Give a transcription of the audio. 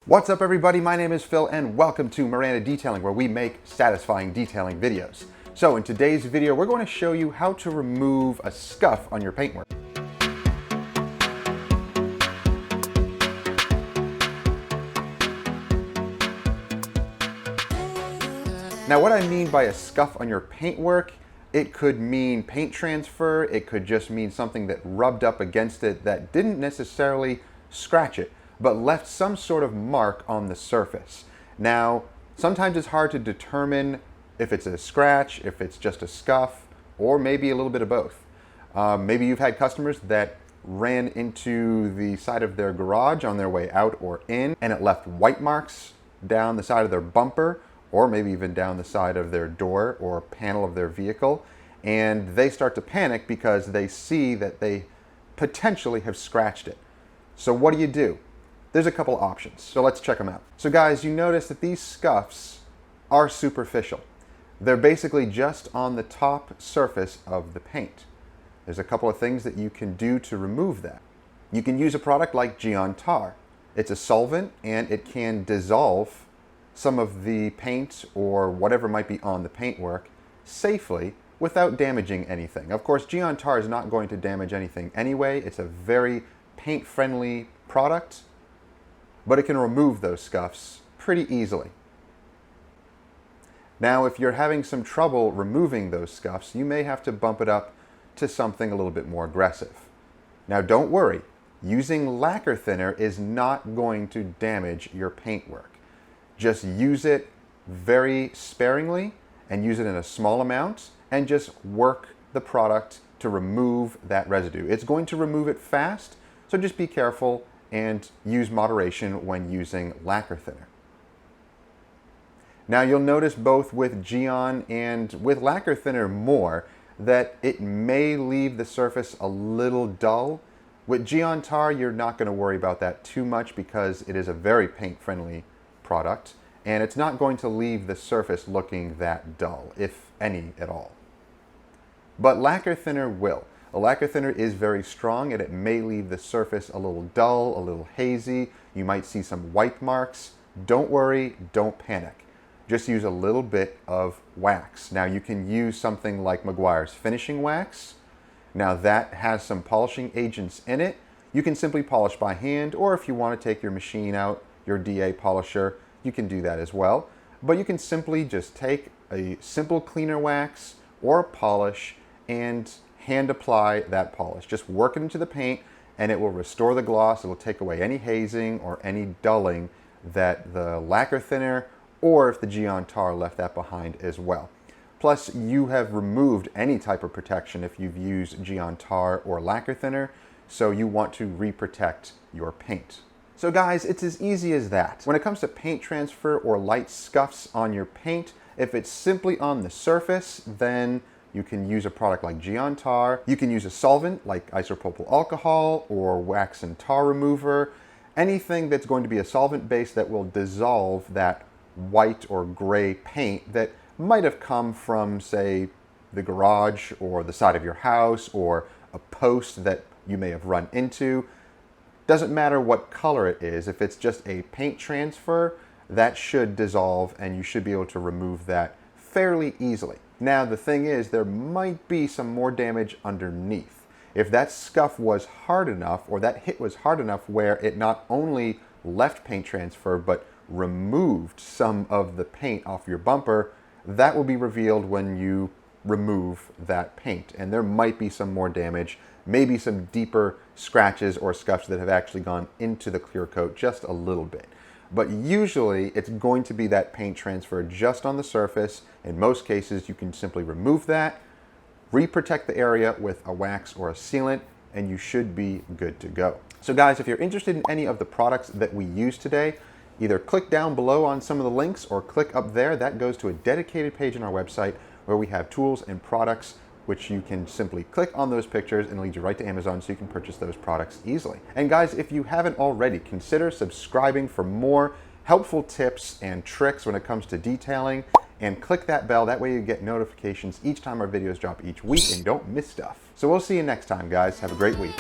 What's up everybody, my name is Phil and welcome to Miranda Detailing, where we make satisfying detailing videos. So in today's video, we're going to show you how to remove a scuff on your paintwork. Now what I mean by a scuff on your paintwork, it could mean paint transfer, it could just mean something that rubbed up against it that didn't necessarily scratch it, but left some sort of mark on the surface. Now, sometimes it's hard to determine if it's a scratch, if it's just a scuff, or maybe a little bit of both. Maybe you've had customers that ran into the side of their garage on their way out or in, and it left white marks down the side of their bumper, or maybe even down the side of their door or panel of their vehicle, and they start to panic because they see that they potentially have scratched it. So what do? There's a couple options, so let's check them out. So guys, you notice that these scuffs are superficial. They're basically just on the top surface of the paint. There's a couple of things that you can do to remove that. You can use a product like Geon Tar. It's a solvent and it can dissolve some of the paint or whatever might be on the paintwork safely without damaging anything. Of course, Geon Tar is not going to damage anything anyway. It's a very paint-friendly product, but it can remove those scuffs pretty easily. Now, if you're having some trouble removing those scuffs, you may have to bump it up to something a little bit more aggressive. Now, don't worry. Using lacquer thinner is not going to damage your paintwork. Just use it very sparingly and use it in a small amount and just work the product to remove that residue. It's going to remove it fast, so just be careful and use moderation when using lacquer thinner. Now you'll notice both with Geon and with lacquer thinner more that it may leave the surface a little dull. With Geon Tar, you're not going to worry about that too much because it is a very paint-friendly product, and it's not going to leave the surface looking that dull, if any at all. But lacquer thinner will. A lacquer thinner is very strong and it may leave the surface a little dull, a little hazy. You might see some white marks. Don't worry, don't panic. Just use a little bit of wax. Now you can use something like Meguiar's finishing wax. Now that has some polishing agents in it. You can simply polish by hand, or if you want to take your machine out, your DA polisher, you can do that as well. But you can simply just take a simple cleaner wax or a polish and hand apply that polish. Just work it into the paint and it will restore the gloss. It will take away any hazing or any dulling that the lacquer thinner or if the Geon Tar left that behind as well. Plus, you have removed any type of protection if you've used Geon Tar or lacquer thinner, so you want to re-protect your paint. So guys, it's as easy as that. When it comes to paint transfer or light scuffs on your paint, if it's simply on the surface, then you can use a product like Geon Tar. You can use a solvent like isopropyl alcohol or wax and tar remover. Anything that's going to be a solvent base that will dissolve that white or gray paint that might have come from, say, the garage or the side of your house or a post that you may have run into. Doesn't matter what color it is. If it's just a paint transfer, that should dissolve and you should be able to remove that fairly easily. Now the thing is, there might be some more damage underneath. If that scuff was hard enough, or that hit was hard enough where it not only left paint transfer but removed some of the paint off your bumper, that will be revealed when you remove that paint. And there might be some more damage, maybe some deeper scratches or scuffs that have actually gone into the clear coat just a little bit. But usually it's going to be that paint transfer just on the surface. In most cases, you can simply remove that, re-protect the area with a wax or a sealant, and you should be good to go. So guys, if you're interested in any of the products that we use today, either click down below on some of the links or click up there. That goes to a dedicated page on our website where we have tools and products which you can simply click on those pictures and lead you right to Amazon so you can purchase those products easily. And guys, if you haven't already, consider subscribing for more helpful tips and tricks when it comes to detailing, and click that bell. That way you get notifications each time our videos drop each week and you don't miss stuff. So we'll see you next time, guys. Have a great week.